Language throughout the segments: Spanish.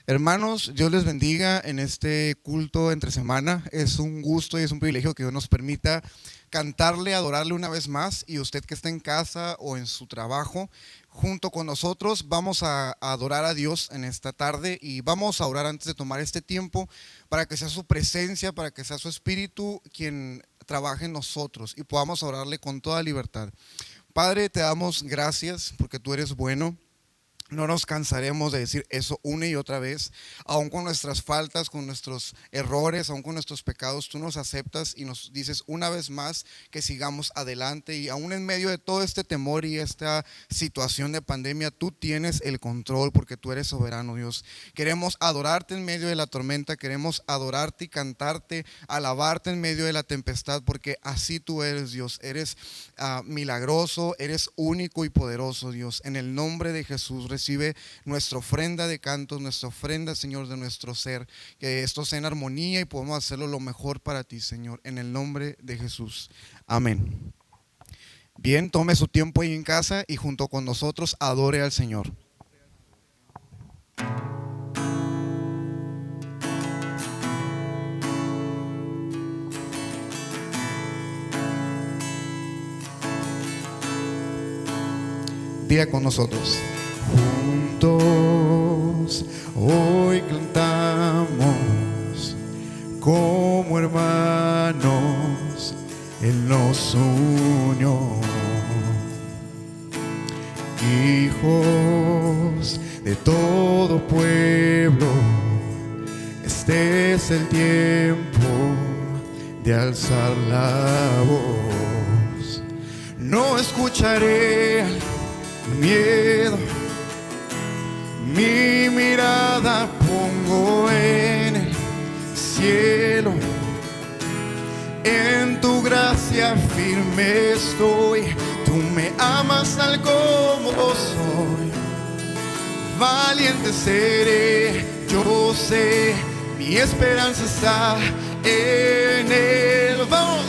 Hermanos, Dios les bendiga en este culto entre semana. Es un gusto y es un privilegio que Dios nos permita cantarle, adorarle una vez más. Y usted que está en casa o en su trabajo, junto con nosotros, vamos a adorar a Dios en esta tarde y vamos a orar antes de tomar este tiempo para que sea su presencia, para que sea su espíritu quien trabaje en nosotros y podamos orarle con toda libertad. Padre, te damos gracias porque tú eres bueno. No nos cansaremos de decir eso una y otra vez, aun con nuestras faltas, con nuestros errores, aun con nuestros pecados. Tú nos aceptas y nos dices una vez más que sigamos adelante, y aún en medio de todo este temor y esta situación de pandemia, tú tienes el control porque tú eres soberano, Dios. Queremos adorarte en medio de la tormenta, queremos adorarte y cantarte, alabarte en medio de la tempestad, porque así tú eres, Dios. Eres milagroso, eres único y poderoso, Dios. En el nombre de Jesús, recibe nuestra ofrenda de cantos, nuestra ofrenda, Señor, de nuestro ser, que esto sea en armonía y podamos hacerlo lo mejor para ti, Señor, en el nombre de Jesús. Amén. Bien, tome su tiempo ahí en casa y junto con nosotros adore al Señor. Diga con nosotros. Juntos hoy cantamos como hermanos, Él nos unió. Hijos de todo pueblo, este es el tiempo de alzar la voz. No escucharé miedo, mi mirada pongo en el cielo, en tu gracia firme estoy. Tú me amas tal como soy, valiente seré, yo sé, mi esperanza está en él. Vamos.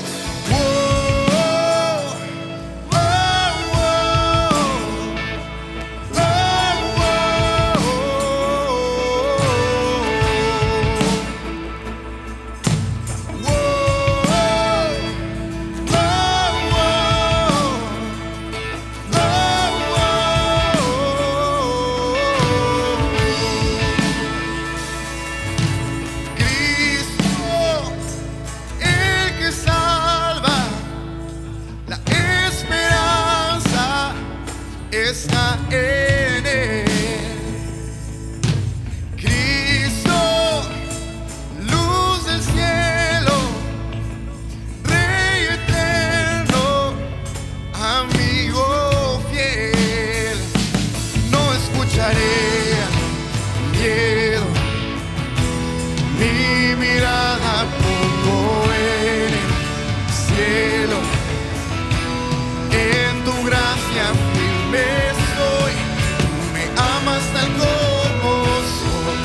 Está en él. Cristo, luz del cielo, Rey eterno, amigo fiel. No escucharé miedo, mi mirada pongo en el cielo, en tu gracia estoy, tú me amas tal como soy,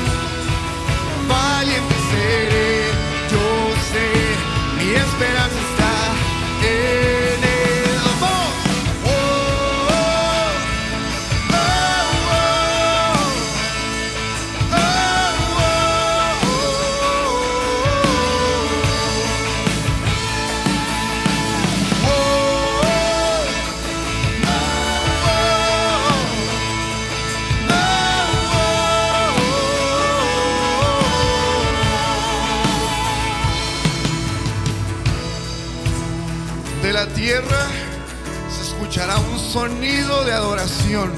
valiente seré, yo sé, mi esperanza está en él. Vamos. De la tierra se escuchará un sonido de adoración,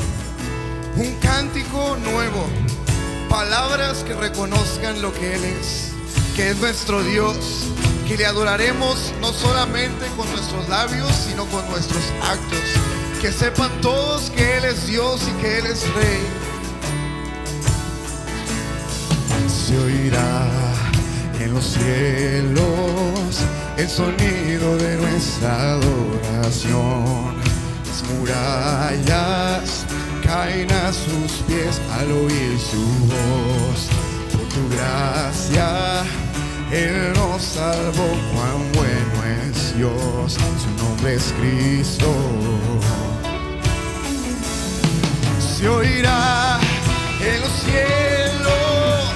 un cántico nuevo, palabras que reconozcan lo que Él es, que es nuestro Dios, que le adoraremos no solamente con nuestros labios, sino con nuestros actos, que sepan todos que Él es Dios y que Él es Rey. Se oirá en los cielos el sonido de nuestra adoración. Las murallas caen a sus pies al oír su voz. Por tu gracia Él nos salvó, cuán bueno es Dios. Su nombre es Cristo. Se oirá en los cielos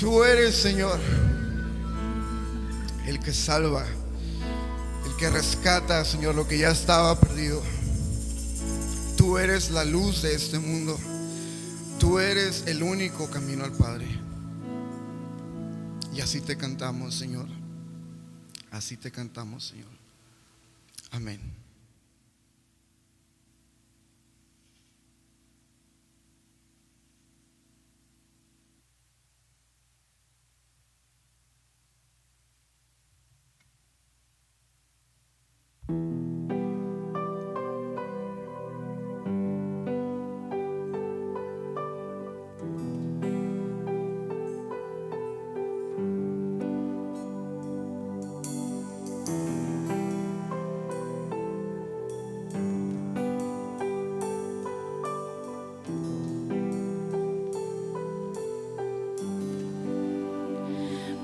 Tú eres, Señor, el que salva, el que rescata, Señor, lo que ya estaba perdido. Tú eres la luz de este mundo. Tú eres el único camino al Padre. Y así te cantamos, Señor. Así te cantamos, Señor. Amén.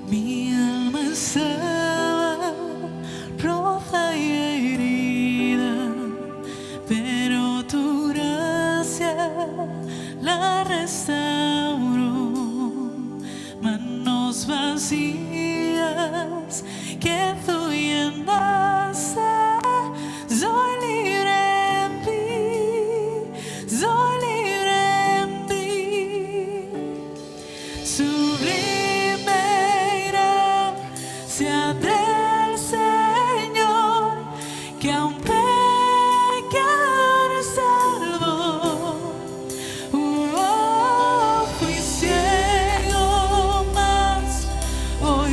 Mi alma estaba rota y herida, pero tu gracia la restauró. Manos vacías que tú llenaste, soy libre en ti, soy libre en ti. Sublime gracia del Señor, que a un pecador salvó. Fui ciego, mas hoy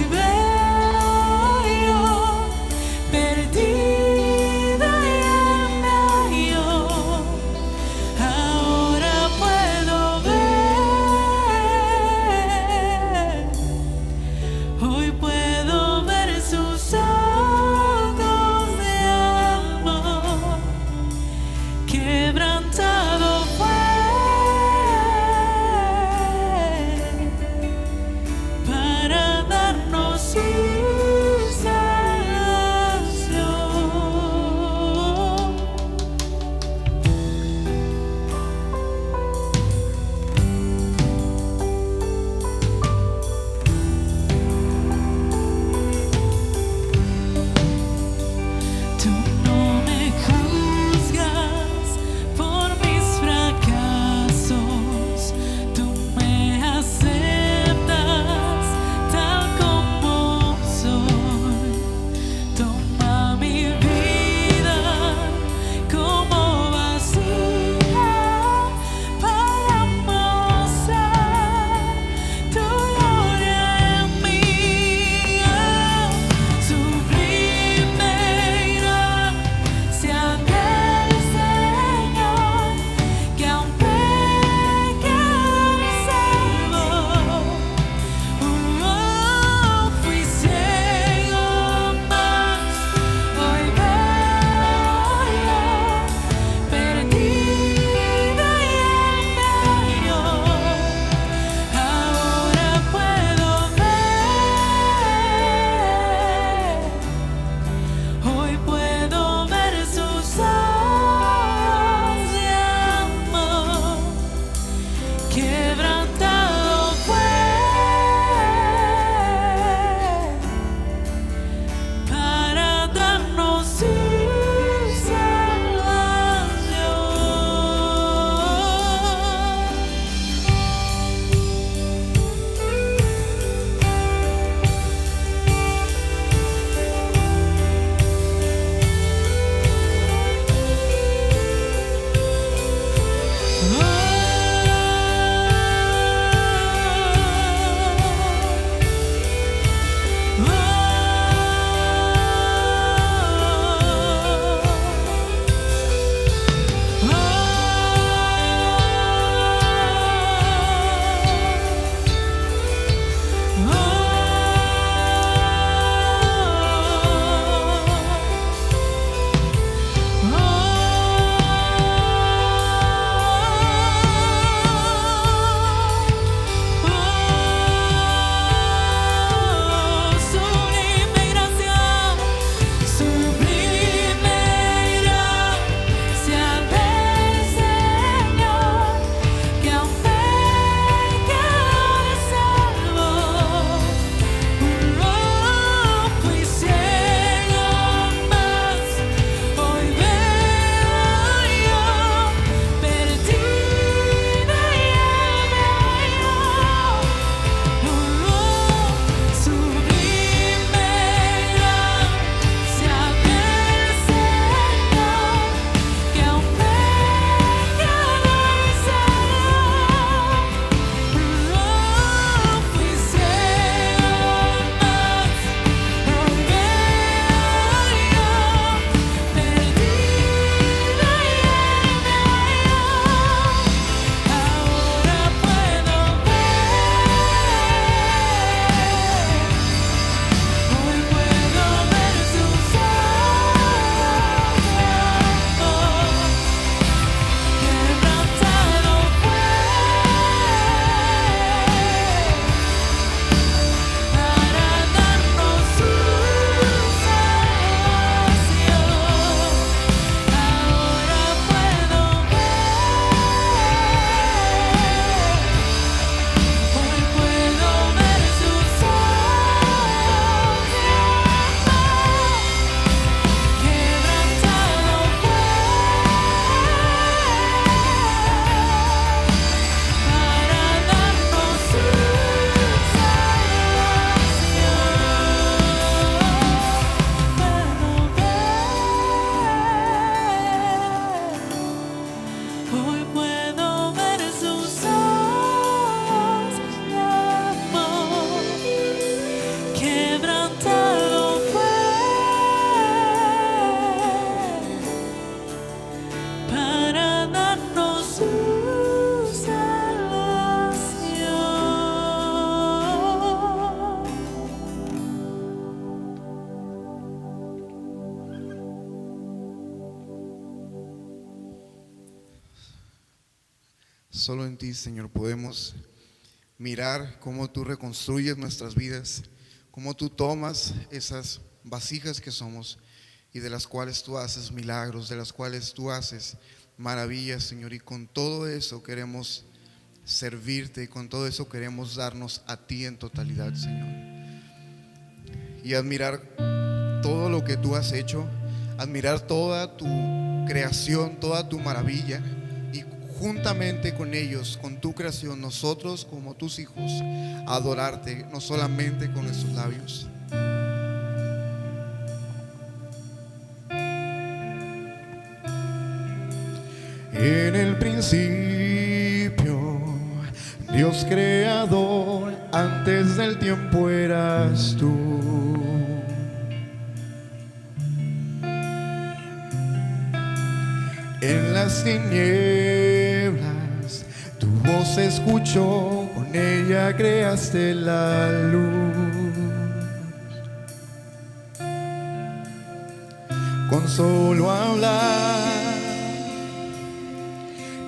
solo en ti, Señor, podemos mirar cómo tú reconstruyes nuestras vidas, cómo tú tomas esas vasijas que somos y de las cuales tú haces milagros, de las cuales tú haces maravillas, Señor, y con todo eso queremos servirte y con todo eso queremos darnos a ti en totalidad, Señor, y admirar todo lo que tú has hecho, admirar toda tu creación, toda tu maravilla, y juntamente con ellos, con tu creación, nosotros como tus hijos, adorarte, no solamente con nuestros labios. En el principio, Dios creador, antes del tiempo eras tú. En las tinieblas tu voz se escuchó, con ella creaste la luz. Con solo hablar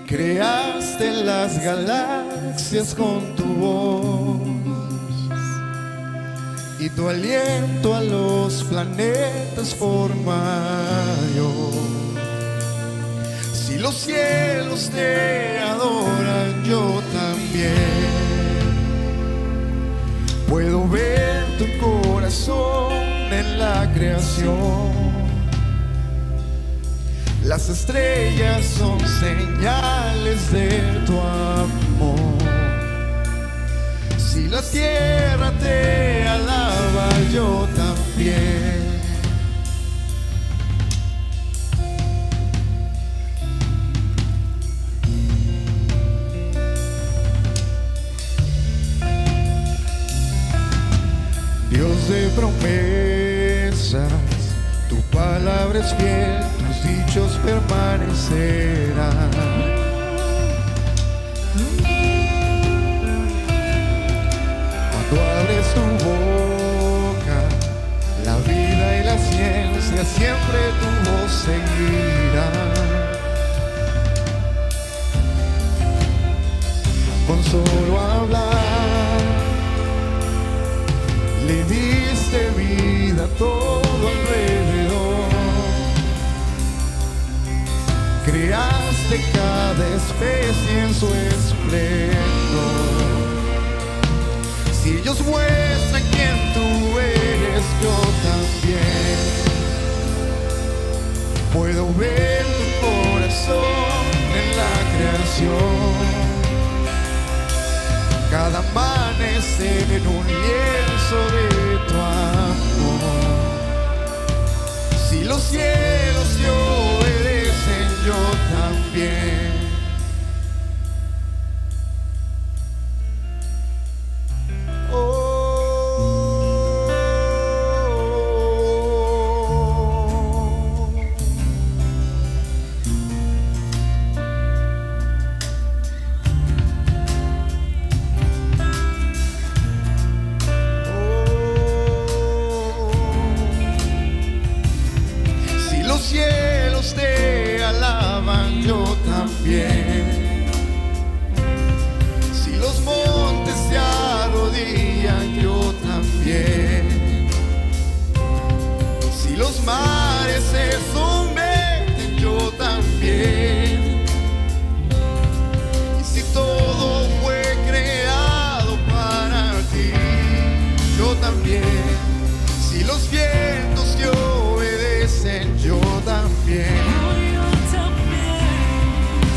creaste las galaxias con tu voz, y tu aliento a los planetas formó. Si los cielos te adoran, yo también puedo ver tu corazón en la creación. Las estrellas son señales de tu amor. Si la tierra te alaba, yo también. Dios de promesas, tu palabra es fiel, tus dichos permanecerán. Cuando abres tu boca, la vida y la ciencia siempre tu voz seguirán. Con solo hablar le diste vida a todo alrededor. Creaste cada especie en su esplendor. Si ellos muestran quién tú eres, yo también puedo ver tu corazón en la creación. Cada amanecer en un lienzo de tu amor. Si los cielos te obedecen, yo también. Los cielos te alaban, yo también. Si los montes se arrodillan, yo también. Si los mares se someten, yo también. Y si todo fue creado para ti, yo también. Si los vientos te obedecen, yo también.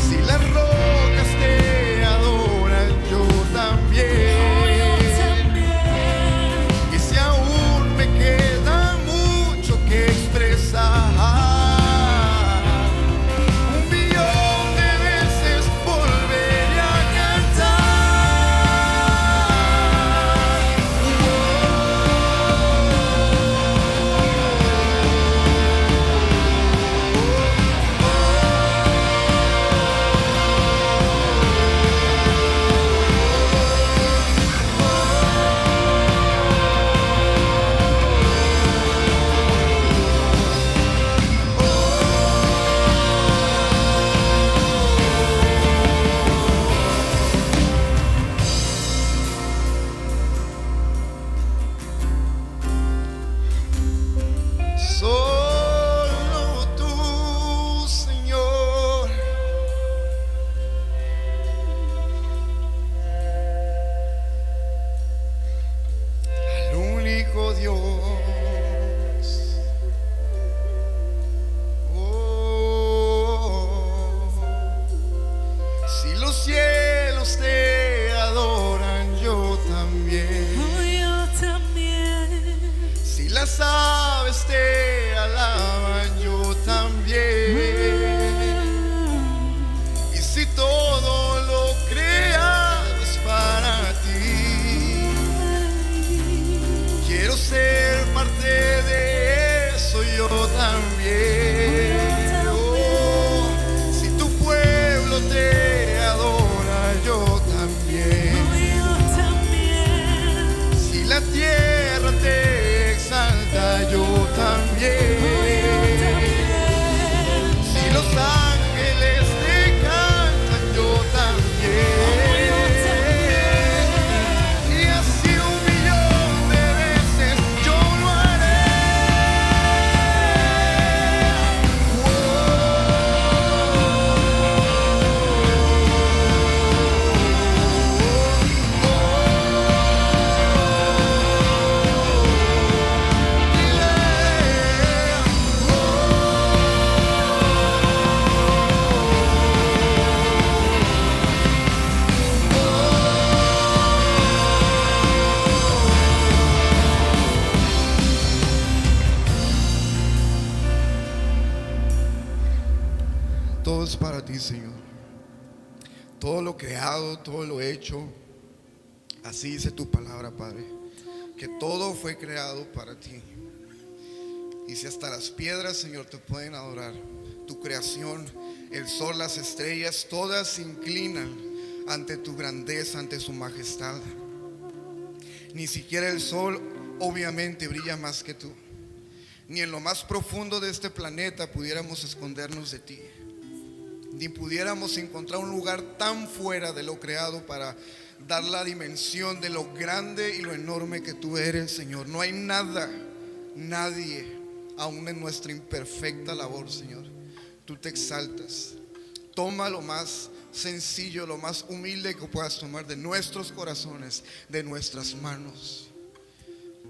Si las rocas te adoran, yo también. Y si aún me queda mucho que expresar, alaban, yo también. Y si todo lo creado es para ti, quiero ser parte de eso yo también. Oh, si tu pueblo te adora, yo también. Si la tierra te exalta, yo también. Si los ángeles te cantan, yo también. Y así 1.000.000 de veces yo lo haré. Todo es para ti, Señor. Todo lo creado, todo lo hecho, así dice tu palabra, Padre, que todo fue creado para ti. Y si hasta las piedras, Señor, te pueden adorar, tu creación, el sol, las estrellas, todas se inclinan ante tu grandeza, ante su majestad. Ni siquiera el sol obviamente brilla más que tú. Ni en lo más profundo de este planeta pudiéramos escondernos de ti, ni pudiéramos encontrar un lugar tan fuera de lo creado para dar la dimensión de lo grande y lo enorme que tú eres, Señor. No hay nada, nadie, aún en nuestra imperfecta labor, Señor. Tú te exaltas. Toma lo más sencillo, lo más humilde que puedas tomar de nuestros corazones, de nuestras manos.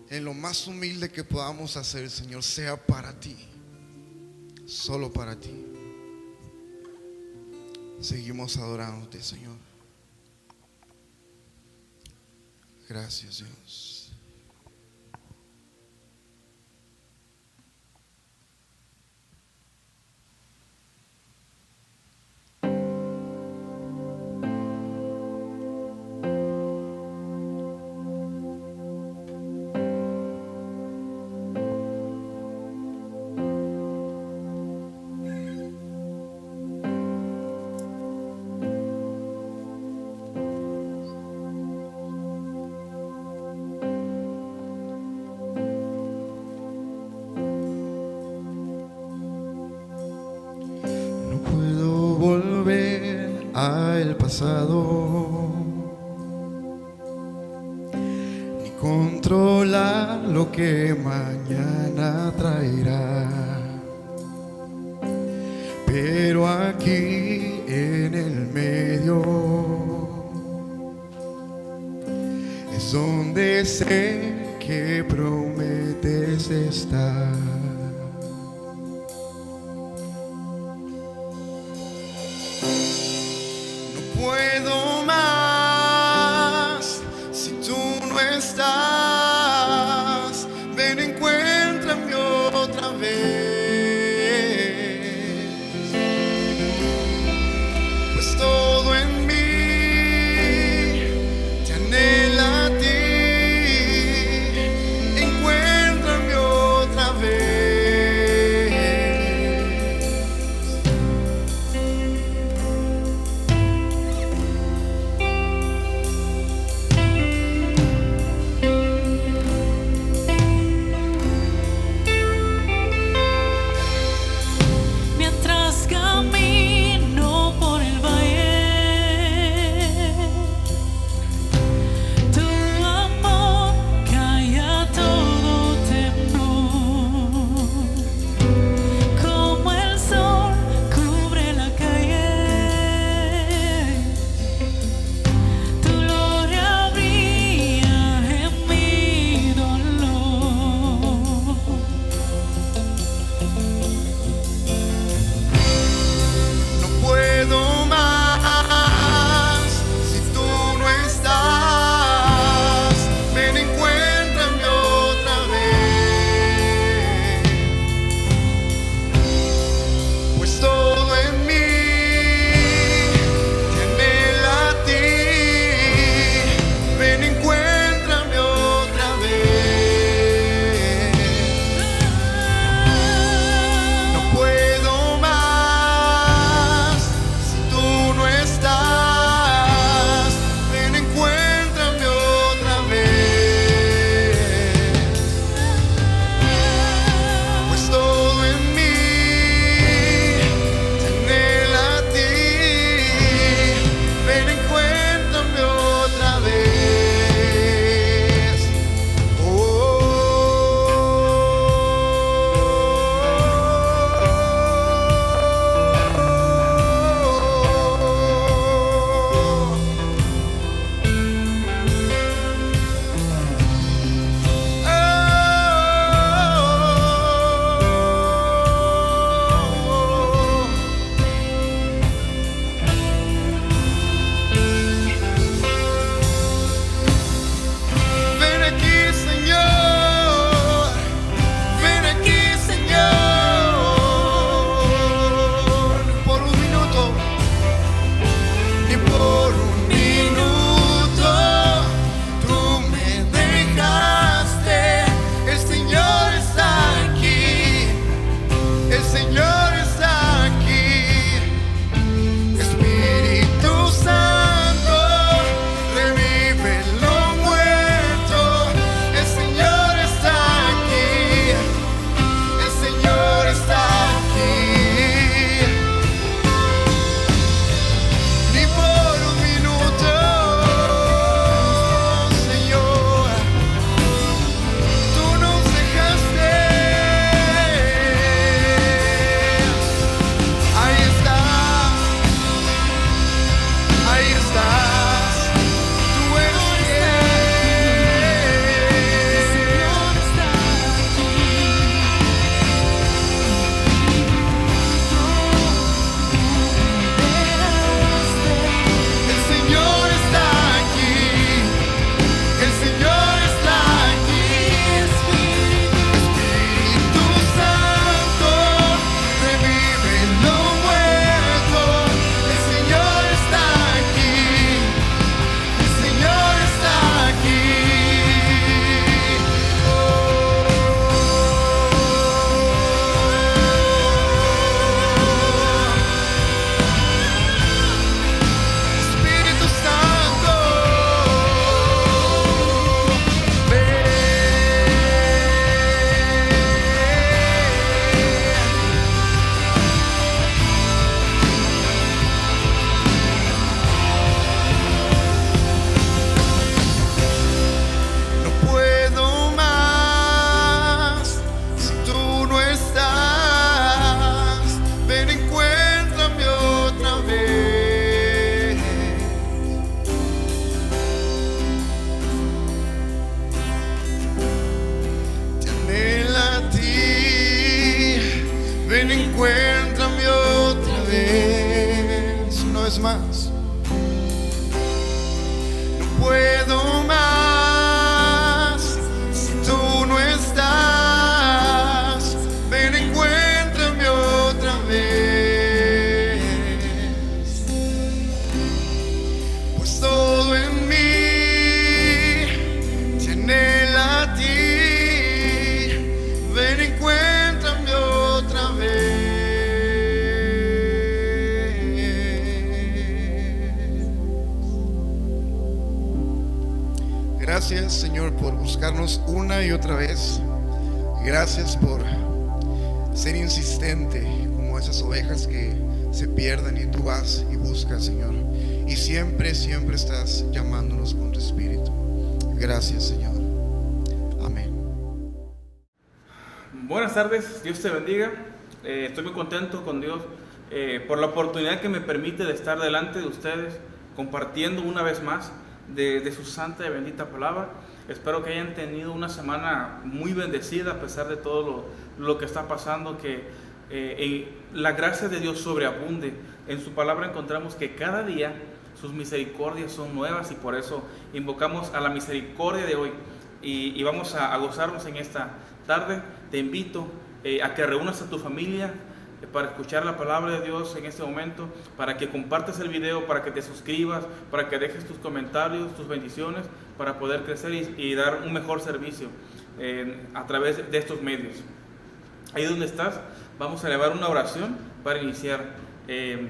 En lo más humilde que podamos hacer, Señor, sea para ti, solo para ti. Seguimos adorándote, Señor. Gracias, Dios. El pasado, ni controlar lo que mañana traerá, pero aquí en el medio es donde sé que prometes estar. Puedo más si tú no estás. Ven, encuéntrame otra vez, pues todo en mí te anhela a ti. Encuéntrame otra vez. Gracias, Señor, por buscarnos una y otra vez. Gracias por ser insistente como esas ovejas que se pierden y tú vas y buscas, Señor. Y siempre, siempre estás llamándonos con tu espíritu. Gracias, Señor. Amén. Buenas tardes, Dios te bendiga. Estoy muy contento con Dios por la oportunidad que me permite de estar delante de ustedes compartiendo una vez más de su santa y bendita palabra. Espero que hayan tenido una semana muy bendecida a pesar de todo lo que está pasando, que la gracia de Dios sobreabunde. En su palabra encontramos que cada día sus misericordias son nuevas y por eso invocamos a la misericordia de hoy y vamos a gozarnos en esta tarde. Te invito a que reúnas a tu familia para escuchar la palabra de Dios en este momento, para que compartas el video, para que te suscribas, para que dejes tus comentarios, tus bendiciones, para poder crecer y dar un mejor servicio a través de estos medios. Ahí donde estás, vamos a elevar una oración para iniciar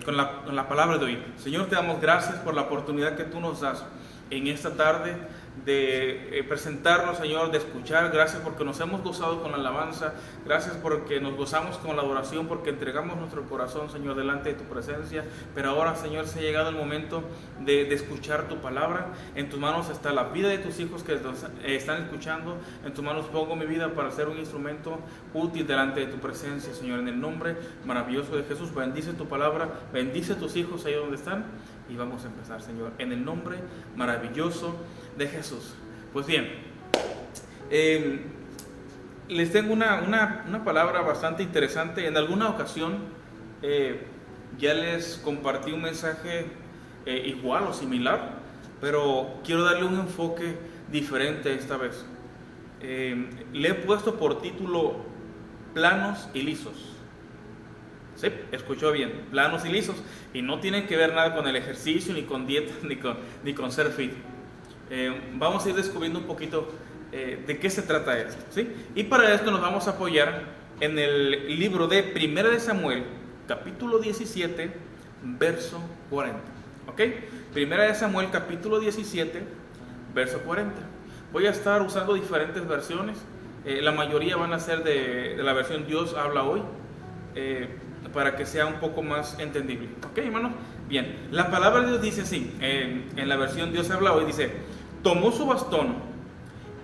con la palabra de hoy. Señor, te damos gracias por la oportunidad que tú nos das en esta tarde de presentarnos, Señor, de escuchar. Gracias porque nos hemos gozado con la alabanza. Gracias porque nos gozamos con la adoración, porque entregamos nuestro corazón, Señor, delante de tu presencia. Pero ahora, Señor, se ha llegado el momento de escuchar tu palabra. En tus manos está la vida de tus hijos que nos están escuchando. En tus manos pongo mi vida para ser un instrumento útil delante de tu presencia, Señor. En el nombre maravilloso de Jesús, bendice tu palabra, bendice a tus hijos ahí donde están. Y vamos a empezar, Señor, en el nombre maravilloso de Jesús. Pues bien, les tengo una palabra bastante interesante. En alguna ocasión ya les compartí un mensaje igual o similar, pero quiero darle un enfoque diferente esta vez. Le he puesto por título Planos y Lisos. Sí, escuchó bien, planos y lisos, y no tienen que ver nada con el ejercicio, ni con dieta, ni con ser fit. Vamos a ir descubriendo un poquito de qué se trata esto, ¿sí? Y para esto nos vamos a apoyar en el libro de 1 de Samuel, capítulo 17, verso 40. ¿Ok? 1 de Samuel, capítulo 17, verso 40. Voy a estar usando diferentes versiones. La mayoría van a ser de la versión Dios habla hoy. Para que sea un poco más entendible. ¿Ok, hermanos? Bien, la palabra de Dios dice así, en la versión Dios habla hoy, dice: tomó su bastón,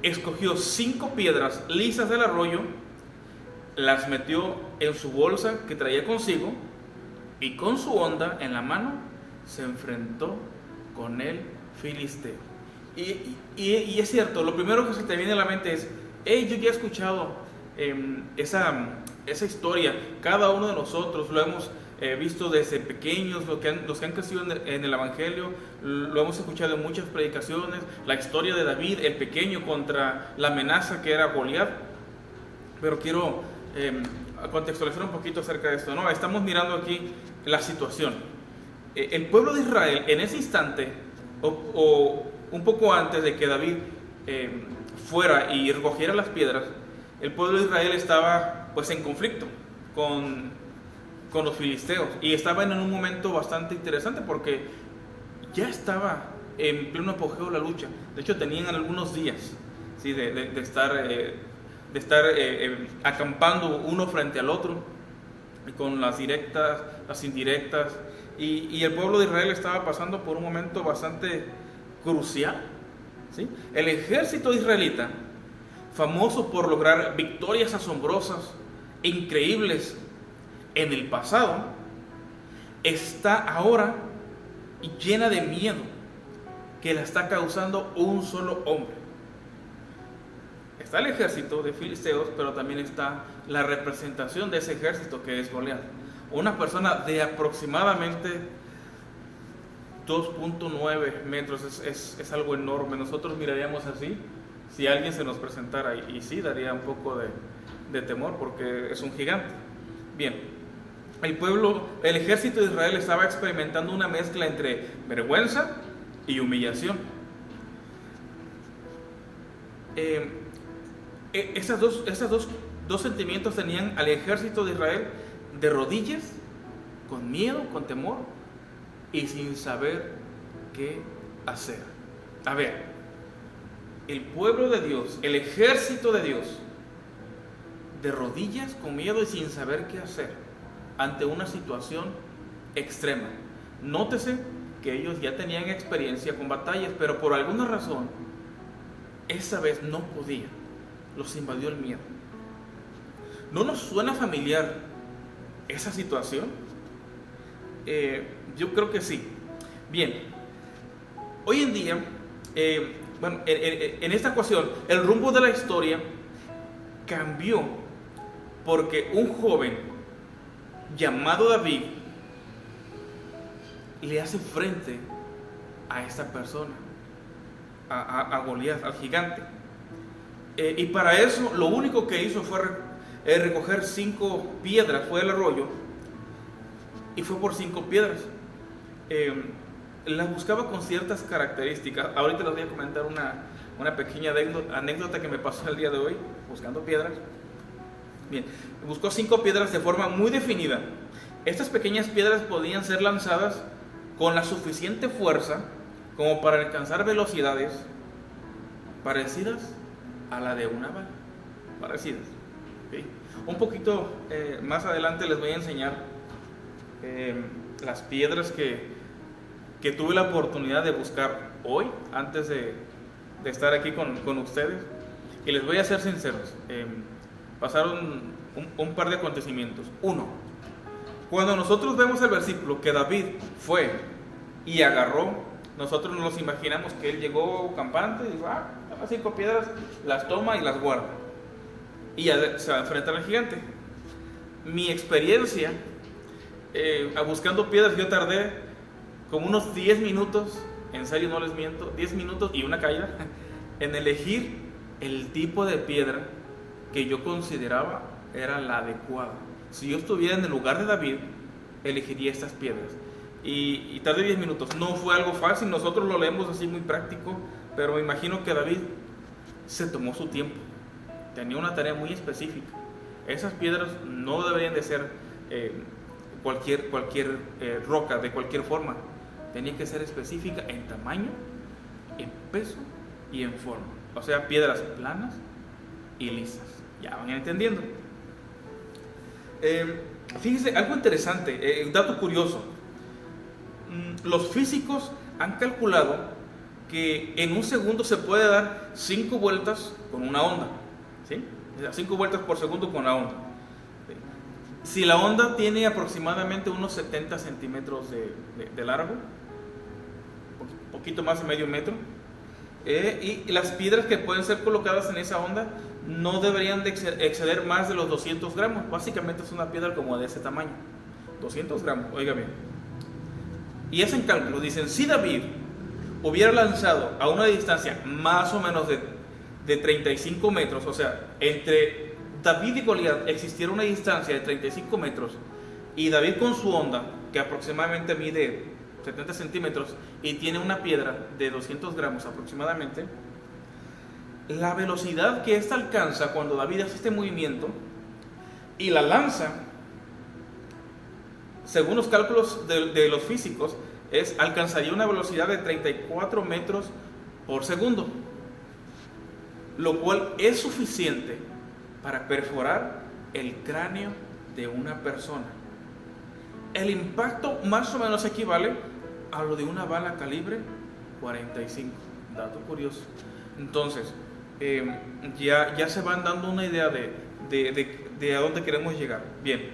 escogió 5 piedras lisas del arroyo, las metió en su bolsa que traía consigo, y con su honda en la mano se enfrentó con el filisteo. Y es cierto, lo primero que se te viene a la mente es: hey, yo ya he escuchado esa historia. Cada uno de nosotros lo hemos visto desde pequeños, los que han crecido en el Evangelio, lo hemos escuchado en muchas predicaciones, la historia de David, el pequeño, contra la amenaza que era Goliat. Pero quiero contextualizar un poquito acerca de esto, ¿no? Estamos mirando aquí la situación. El pueblo de Israel, en ese instante, o un poco antes de que David fuera y recogiera las piedras, el pueblo de Israel estaba pues en conflicto con los filisteos, y estaban en un momento bastante interesante porque ya estaba en pleno apogeo la lucha. De hecho, tenían algunos días, ¿sí? de estar acampando uno frente al otro, con las directas, las indirectas, y el pueblo de Israel estaba pasando por un momento bastante crucial, ¿sí? El ejército israelita, famoso por lograr victorias asombrosas, increíbles en el pasado, está ahora llena de miedo que la está causando un solo hombre. Está el ejército de filisteos, pero también está la representación de ese ejército, que es Goliat, una persona de aproximadamente 2.9 metros. Es algo enorme. Nosotros miraríamos así si alguien se nos presentara, y sí, daría un poco de temor porque es un gigante. Bien, el ejército de Israel estaba experimentando una mezcla entre vergüenza y humillación. Estos dos sentimientos tenían al ejército de Israel de rodillas, con miedo, con temor y sin saber qué hacer. A ver, el pueblo de Dios, el ejército de Dios, de rodillas, con miedo y sin saber qué hacer ante una situación extrema. Nótese que ellos ya tenían experiencia con batallas, pero por alguna razón, esa vez no podían. Los invadió el miedo. ¿No nos suena familiar esa situación? Yo creo que sí. Bien, hoy en día, en esta ecuación, el rumbo de la historia cambió porque un joven llamado David le hace frente a esta persona, a Goliat, al gigante. Y para eso lo único que hizo fue recoger 5 piedras, fue el arroyo, y fue por 5 piedras. Las buscaba con ciertas características. Ahorita les voy a comentar una pequeña anécdota que me pasó el día de hoy, buscando piedras. Bien, buscó 5 piedras de forma muy definida. Estas pequeñas piedras podían ser lanzadas con la suficiente fuerza como para alcanzar velocidades parecidas a la de una bala. Parecidas. ¿Sí? Un poquito más adelante les voy a enseñar las piedras que tuve la oportunidad de buscar hoy, antes de estar aquí con ustedes. Y les voy a ser sinceros. Pasaron un par de acontecimientos. Uno, cuando nosotros vemos el versículo que David fue y agarró, nosotros nos imaginamos que él llegó campante y dijo, las 5 piedras, las toma y las guarda. Y ya se va a enfrentar al gigante. Mi experiencia, buscando piedras, yo tardé como unos 10 minutos, en serio no les miento, 10 minutos y una caída, en elegir el tipo de piedra que yo consideraba era la adecuada. Si yo estuviera en el lugar de David, elegiría estas piedras. Y tardé 10 minutos. No fue algo fácil, nosotros lo leemos así muy práctico, pero me imagino que David se tomó su tiempo. Tenía una tarea muy específica. Esas piedras no deberían de ser cualquier roca de cualquier forma. Tenía que ser específica en tamaño, en peso y en forma. O sea, piedras planas y lisas. Ya van entendiendo. Fíjense, algo interesante, un dato curioso. Los físicos han calculado que en un segundo se puede dar 5 vueltas con una onda. ¿Sí? 5 vueltas por segundo con la onda. Si la onda tiene aproximadamente unos 70 centímetros de largo, un poquito más de medio metro, y las piedras que pueden ser colocadas en esa onda no deberían de exceder más de los 200 gramos. Básicamente es una piedra como de ese tamaño, 200 gramos, oiga bien. Y hacen cálculos, dicen, si David hubiera lanzado a una distancia más o menos de 35 metros, o sea, entre David y Goliat existiera una distancia de 35 metros, y David con su onda, que aproximadamente mide 70 centímetros, y tiene una piedra de 200 gramos aproximadamente, la velocidad que ésta alcanza cuando David hace este movimiento y la lanza, según los cálculos de los físicos, alcanzaría una velocidad de 34 metros por segundo, lo cual es suficiente para perforar el cráneo de una persona. El impacto más o menos equivale a lo de una bala calibre 45. Dato curioso. Entonces, ya se van dando una idea de a dónde queremos llegar. Bien.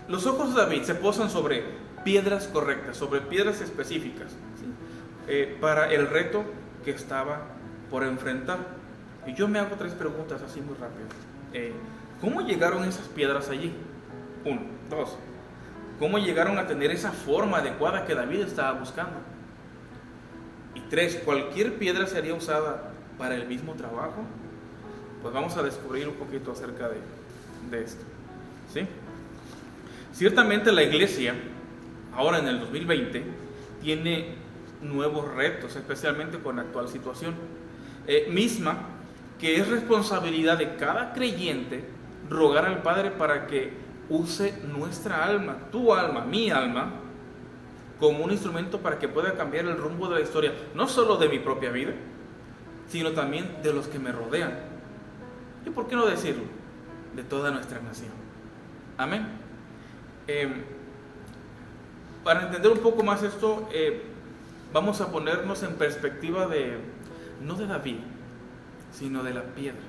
Los ojos de David se posan sobre piedras correctas, sobre piedras específicas, ¿sí? Para el reto que estaba por enfrentar. Y yo me hago 3 preguntas así muy rápido. ¿Cómo llegaron esas piedras allí? 1, 2. ¿Cómo llegaron a tener esa forma adecuada que David estaba buscando? Y 3, ¿cualquier piedra sería usada para el mismo trabajo? Pues vamos a descubrir un poquito acerca de esto, ¿sí? Ciertamente la iglesia, ahora en el 2020, tiene nuevos retos, especialmente con la actual situación, misma que es responsabilidad de cada creyente rogar al Padre para que use nuestra alma, tu alma, mi alma, como un instrumento para que pueda cambiar el rumbo de la historia, no solo de mi propia vida, sino también de los que me rodean. ¿Y por qué no decirlo? De toda nuestra nación. Amén. Para entender un poco más esto, vamos a ponernos en perspectiva no de David, sino de la piedra,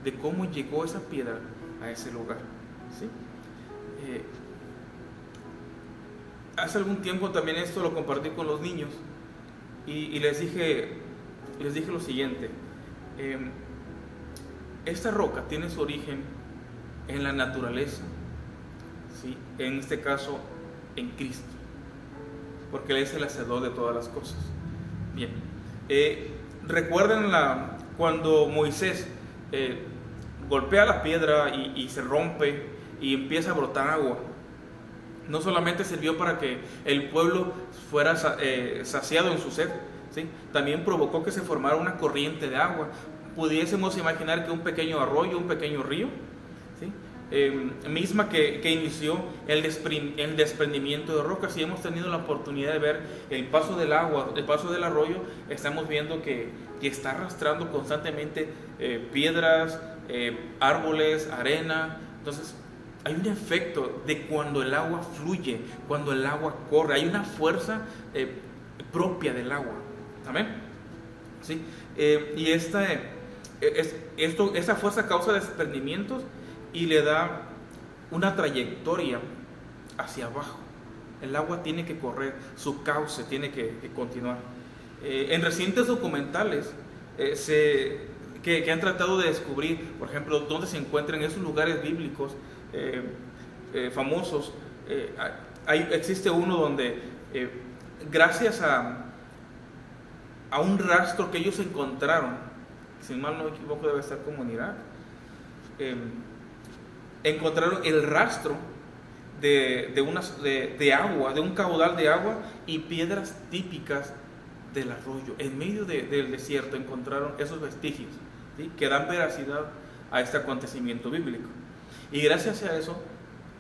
de cómo llegó esa piedra a ese lugar. ¿Sí? Hace algún tiempo también esto lo compartí con los niños y les dije lo siguiente: esta roca tiene su origen en la naturaleza, ¿sí? En este caso en Cristo, porque Él es el hacedor de todas las cosas. Bien, recuerden cuando Moisés golpea la piedra y se rompe y empieza a brotar agua. No solamente sirvió para que el pueblo fuera saciado en su sed, ¿sí? También provocó que se formara una corriente de agua. Pudiésemos imaginar que un pequeño arroyo, un pequeño río, ¿sí? Misma que inició el desprendimiento de rocas. Si hemos tenido la oportunidad de ver el paso del agua, el paso del arroyo, estamos viendo que está arrastrando constantemente piedras, árboles, arena. Entonces hay un efecto de cuando el agua fluye, cuando el agua corre, hay una fuerza propia del agua. Amén. ¿Sí? Y esa fuerza causa desprendimientos y le da una trayectoria hacia abajo. El agua tiene que correr, su cauce tiene que continuar. En recientes documentales que han tratado de descubrir, por ejemplo, dónde se encuentran esos lugares bíblicos famosos, existe uno donde gracias a un rastro que ellos encontraron, si mal no me equivoco debe estar como en Irak, encontraron el rastro de agua, de un caudal de agua y piedras típicas del arroyo. En medio del desierto encontraron esos vestigios, ¿sí? Que dan veracidad a este acontecimiento bíblico. Y gracias a eso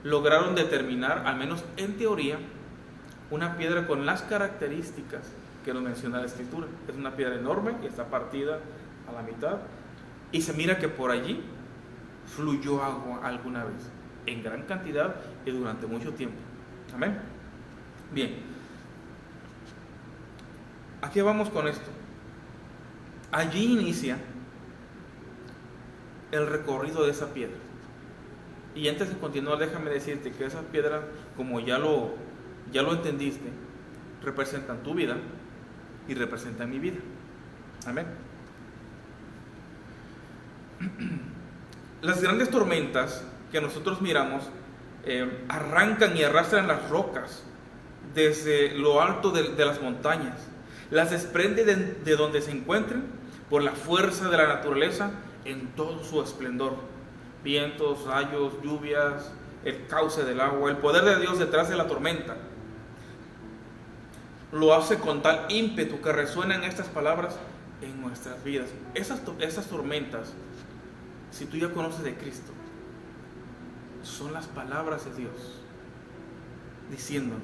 lograron determinar, al menos en teoría, una piedra con las características que nos menciona la Escritura. Es una piedra enorme y está partida a la mitad y se mira que por allí fluyó agua alguna vez, en gran cantidad y durante mucho tiempo. Amén. Bien, ¿a qué vamos con esto? Allí inicia el recorrido de esa piedra. Y antes de continuar, déjame decirte que esas piedras, como ya lo entendiste, representan tu vida y representan mi vida. Amén. Las grandes tormentas que nosotros miramos arrancan y arrastran las rocas desde lo alto de las montañas. Las desprende de donde se encuentren por la fuerza de la naturaleza en todo su esplendor. Vientos, rayos, lluvias, el cauce del agua, el poder de Dios detrás de la tormenta. Lo hace con tal ímpetu que resuenan estas palabras en nuestras vidas. Esas tormentas, si tú ya conoces de Cristo, son las palabras de Dios diciéndonos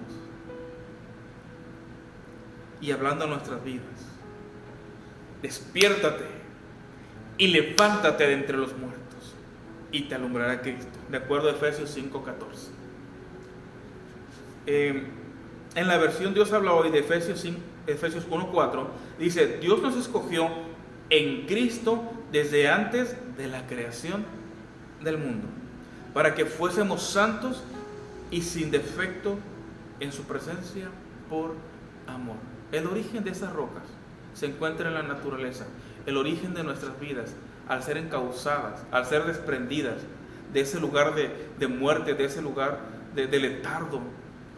y hablando a nuestras vidas: despiértate y levántate de entre los muertos y te alumbrará Cristo, de acuerdo a Efesios 5:14. En la versión Dios habla hoy de Efesios 1:4, dice: Dios nos escogió en Cristo desde antes de la creación del mundo, para que fuésemos santos y sin defecto en su presencia por amor. El origen de esas rocas se encuentra en la naturaleza. El origen de nuestras vidas, al ser encausadas, al ser desprendidas de ese lugar de muerte, de ese lugar de letargo.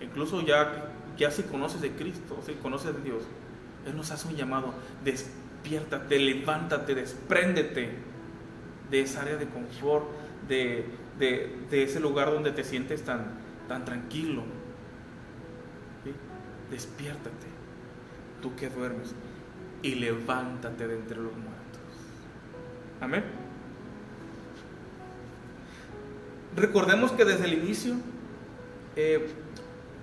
Incluso ya si conoces de Cristo, si conoces de Dios, Él nos hace un llamado: despiértate, levántate, despréndete de esa área de confort, de ese lugar donde te sientes tan tranquilo. ¿Sí? Despiértate, tú que duermes, y levántate de entre los muertos. Amén. Recordemos que desde el inicio,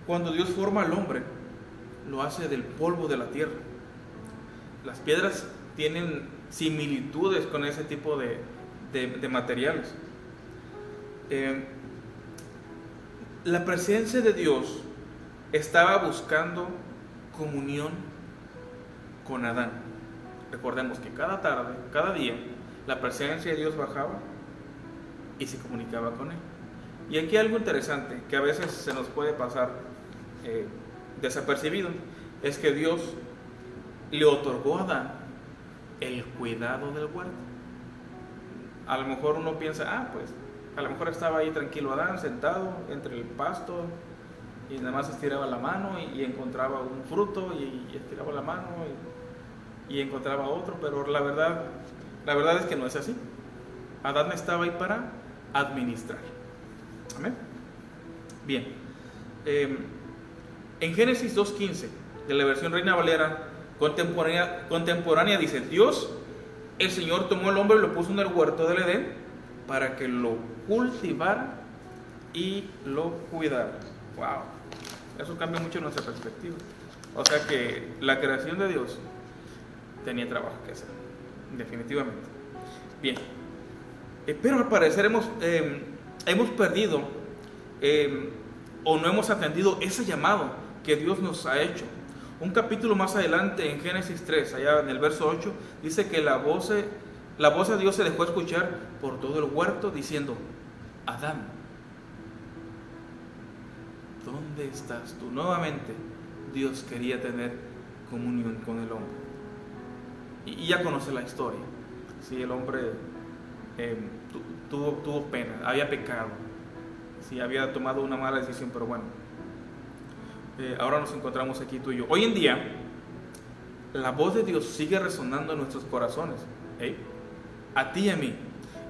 cuando Dios forma al hombre, lo hace del polvo de la tierra. Las piedras tienen similitudes con ese tipo de materiales. La presencia de Dios estaba buscando comunión con Adán. Recordemos que cada tarde, cada día, la presencia de Dios bajaba y se comunicaba con él. Y aquí algo interesante que a veces se nos puede pasar desapercibido, es que Dios le otorgó a Adán el cuidado del huerto. A lo mejor uno piensa, pues a lo mejor estaba ahí tranquilo Adán, sentado entre el pasto, y nada más estiraba la mano y encontraba un fruto, y estiraba la mano y encontraba otro, pero la verdad es que no es así. Adán estaba ahí para administrar. Amén. Bien. En Génesis 2:15, de la versión Reina Valera contemporánea, dice: Dios, el Señor, tomó al hombre y lo puso en el huerto del Edén para que lo cultivara y lo cuidara. Wow, eso cambia mucho nuestra perspectiva. O sea que la creación de Dios tenía trabajo que hacer, definitivamente. Bien, pero al parecer hemos perdido o no hemos atendido ese llamado que Dios nos ha hecho. Un capítulo más adelante, en Génesis 3, allá en el verso 8, dice que la voz de Dios se dejó escuchar por todo el huerto diciendo: Adán, ¿dónde estás tú? Nuevamente Dios quería tener comunión con el hombre. Y ya conoce la historia. Sí, el hombre tuvo pena, había pecado, sí, había tomado una mala decisión, pero bueno, ahora nos encontramos aquí tú y yo. Hoy en día la voz de Dios sigue resonando en nuestros corazones, ¿eh? A ti y a mí,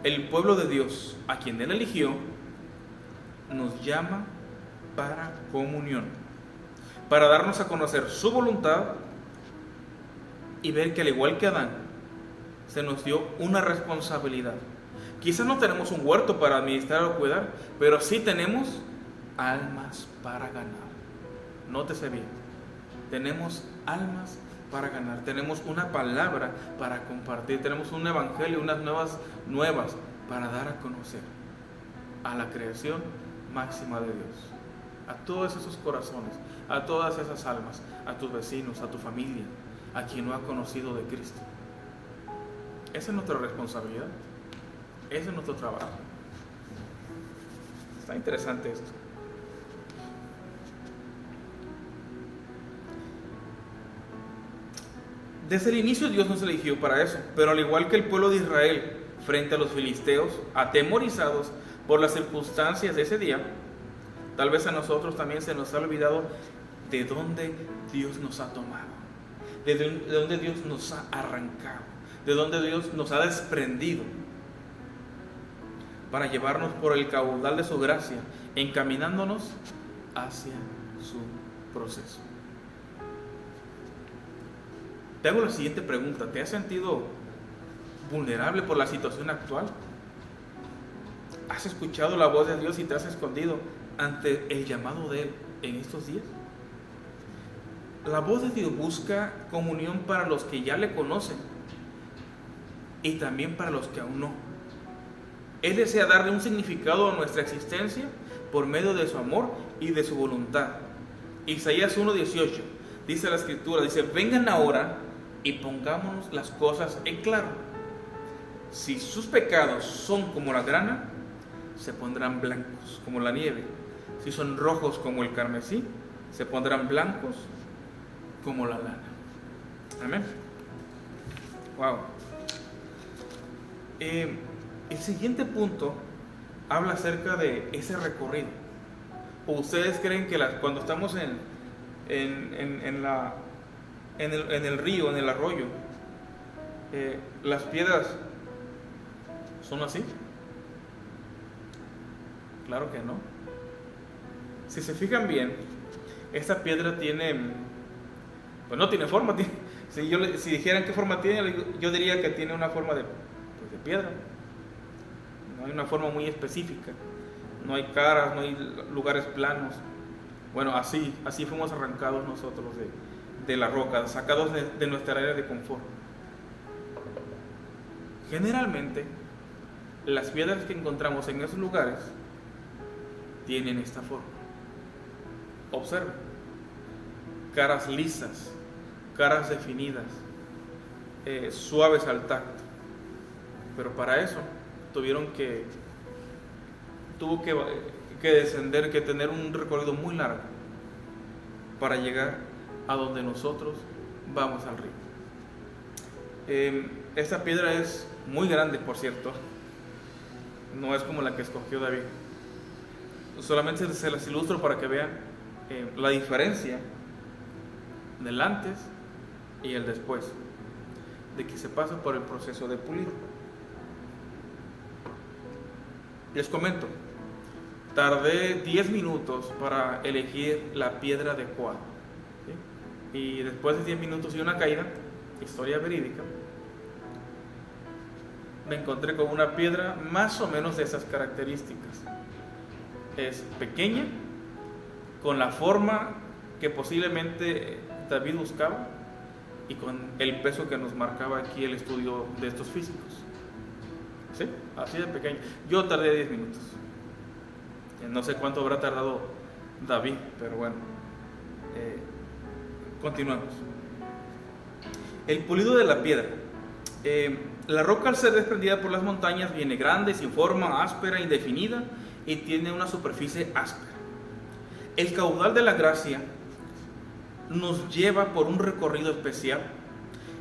el pueblo de Dios, a quien Él eligió, nos llama para comunión, para darnos a conocer su voluntad y ver que, al igual que Adán, se nos dio una responsabilidad. Quizás no tenemos un huerto para administrar o cuidar, pero sí tenemos almas para ganar. Nótese bien, tenemos almas para ganar, tenemos una palabra para compartir, tenemos un evangelio, unas nuevas para dar a conocer a la creación máxima de Dios, a todos esos corazones, a todas esas almas, a tus vecinos, a tu familia, a quien no ha conocido de Cristo. Esa es nuestra responsabilidad, ese es nuestro trabajo. Está interesante esto. Desde el inicio Dios nos eligió para eso, pero al igual que el pueblo de Israel frente a los filisteos, atemorizados por las circunstancias de ese día, tal vez a nosotros también se nos ha olvidado de dónde Dios nos ha tomado, de dónde Dios nos ha arrancado, de dónde Dios nos ha desprendido, para llevarnos por el caudal de su gracia, encaminándonos hacia su proceso. Te hago la siguiente pregunta: ¿te has sentido vulnerable por la situación actual? ¿Has escuchado la voz de Dios y te has escondido ante el llamado de Él en estos días? La voz de Dios busca comunión para los que ya le conocen y también para los que aún no. Él desea darle un significado a nuestra existencia por medio de su amor y de su voluntad. Isaías 1:18 dice la Escritura, dice: vengan ahora y pongámonos las cosas en claro. Si sus pecados son como la grana, se pondrán blancos como la nieve. Si son rojos como el carmesí, se pondrán blancos como la lana. Amén. Wow. El siguiente punto habla acerca de ese recorrido. ¿O ustedes creen que cuando estamos en el río, en el arroyo, las piedras son así? Claro que no. Si se fijan bien, esta piedra pues no tiene forma. Si dijeran qué forma tiene, yo diría que tiene una forma de piedra. No hay una forma muy específica. No hay caras, no hay lugares planos. Bueno, así fuimos arrancados nosotros de la roca, sacados de nuestra área de confort. Generalmente, las piedras que encontramos en esos lugares tienen esta forma. Observen, caras lisas, caras definidas, suaves al tacto. Pero para eso tuvo que descender, que tener un recorrido muy largo para llegar a donde nosotros vamos al río. Esta piedra es muy grande, por cierto. No es como la que escogió David. Solamente se las ilustro para que vean la diferencia del antes y el después de que se pasa por el proceso de pulir. Les comento, tardé 10 minutos para elegir la piedra adecuada, ¿sí? Y después de 10 minutos y una caída, historia verídica, me encontré con una piedra más o menos de esas características. Es pequeña, con la forma que posiblemente David buscaba y con el peso que nos marcaba aquí el estudio de estos físicos. ¿Sí? Así de pequeño. Yo tardé 10 minutos. No sé cuánto habrá tardado David, pero bueno. Continuamos. El pulido de la piedra. La roca, al ser desprendida por las montañas, viene grande, sin forma, áspera, indefinida y tiene una superficie áspera. El caudal de la gracia nos lleva por un recorrido especial,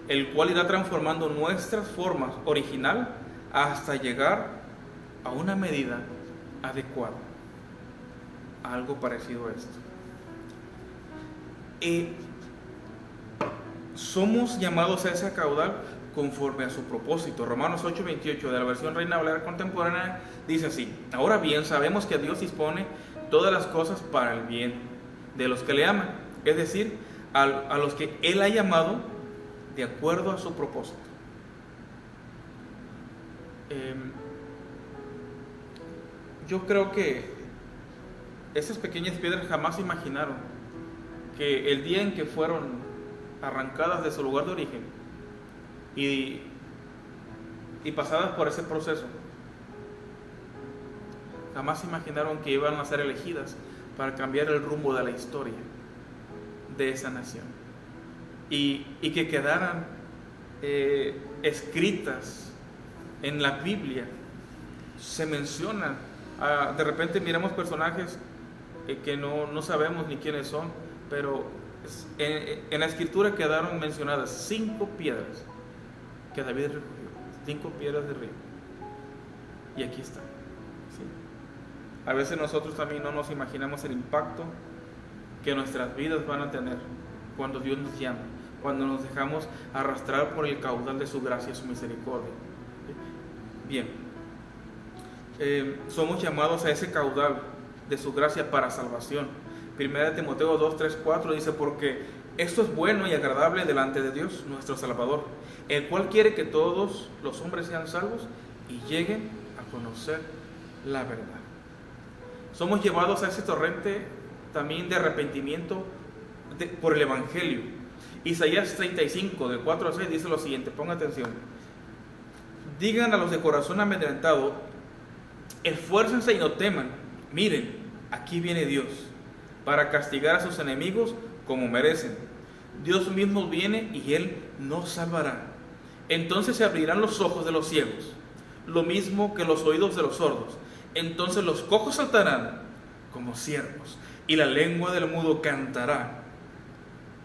el cual irá transformando nuestras formas original hasta llegar a una medida adecuada, algo parecido a esto. Somos llamados a ese caudal conforme a su propósito. Romanos 8:28 de la versión Reina Valera contemporánea dice así: ahora bien, sabemos que Dios dispone todas las cosas para el bien de los que le aman, es decir, a los que Él ha llamado de acuerdo a su propósito. Yo creo que esas pequeñas piedras jamás imaginaron que el día en que fueron arrancadas de su lugar de origen y pasadas por ese proceso, jamás imaginaron que iban a ser elegidas para cambiar el rumbo de la historia de esa nación y que quedaran escritas en la Biblia. Se mencionan, de repente miramos personajes que no sabemos ni quiénes son, pero en la escritura quedaron mencionadas 5 piedras que David recogió, 5 piedras de río, y aquí están, ¿sí? A veces nosotros también no nos imaginamos el impacto que nuestras vidas van a tener cuando Dios nos llama, cuando nos dejamos arrastrar por el caudal de su gracia y su misericordia. Bien, somos llamados a ese caudal de su gracia para salvación. Primera de Timoteo 2, 3, 4 dice: porque esto es bueno y agradable delante de Dios nuestro Salvador, el cual quiere que todos los hombres sean salvos y lleguen a conocer la verdad. Somos llevados a ese torrente también de arrepentimiento por el Evangelio. Isaías 35, de 4 a 6 dice lo siguiente, ponga atención: digan a los de corazón amedrentado, esfuércense y no teman, miren, aquí viene Dios para castigar a sus enemigos como merecen. Dios mismo viene y Él nos salvará. Entonces se abrirán los ojos de los ciegos, lo mismo que los oídos de los sordos. Entonces los cojos saltarán como ciervos y la lengua del mudo cantará,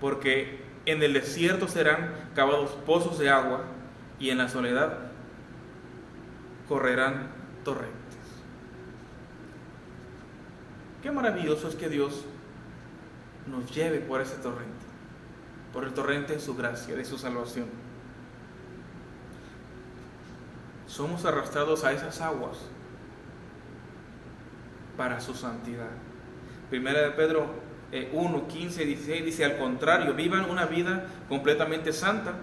porque en el desierto serán cavados pozos de agua y en la soledad correrán torrentes. Qué maravilloso es que Dios nos lleve por ese torrente, por el torrente de su gracia, de su salvación. Somos arrastrados a esas aguas para su santidad. Primera de Pedro 1, 15, 16 dice: al contrario, vivan una vida completamente santa,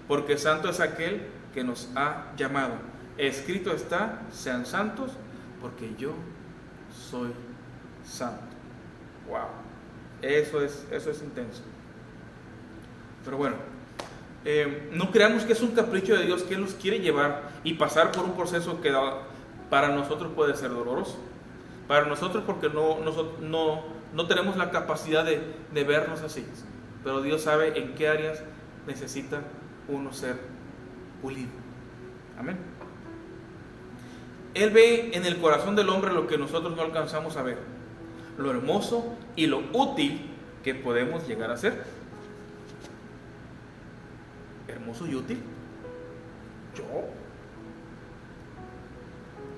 porque santo es aquel que nos ha llamado. Escrito está: sean santos, porque yo soy santo. Wow, eso es intenso. Pero bueno, no creamos que es un capricho de Dios que Él nos quiere llevar y pasar por un proceso que para nosotros puede ser doloroso. Para nosotros porque no tenemos la capacidad de vernos así. Pero Dios sabe en qué áreas necesita uno ser pulido. Amén. Él ve en el corazón del hombre lo que nosotros no alcanzamos a ver, lo hermoso y lo útil que podemos llegar a ser. ¿Hermoso y útil? ¿Yo?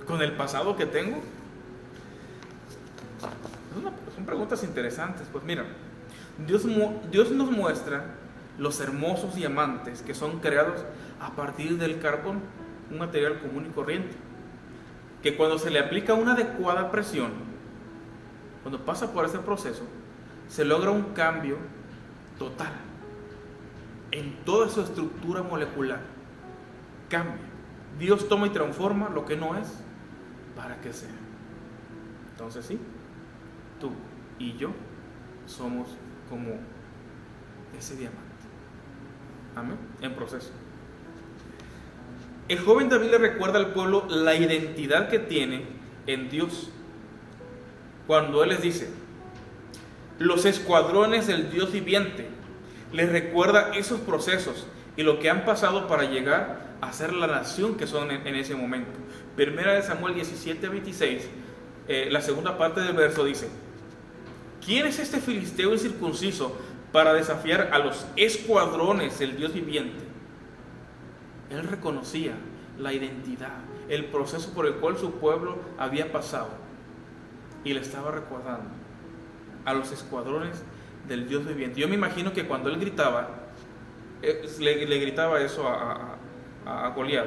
¿Con el pasado que tengo? Son preguntas interesantes. Pues mira, Dios nos muestra los hermosos diamantes que son creados a partir del carbón, un material común y corriente, que cuando se le aplica una adecuada presión, cuando pasa por ese proceso, se logra un cambio total en toda su estructura molecular. Cambia. Dios toma y transforma lo que no es para que sea. Entonces sí, tú y yo somos como ese diamante. Amén. En proceso. El joven David le recuerda al pueblo la identidad que tiene en Dios. Cuando él les dice, los escuadrones del Dios viviente, les recuerda esos procesos y lo que han pasado para llegar a ser la nación que son en ese momento. Primera de Samuel 17:26, la segunda parte del verso dice, ¿quién es este filisteo incircunciso para desafiar a los escuadrones del Dios viviente? Él reconocía la identidad, el proceso por el cual su pueblo había pasado y le estaba recordando a los escuadrones del Dios viviente. Yo me imagino que cuando él gritaba, le gritaba eso a Goliat,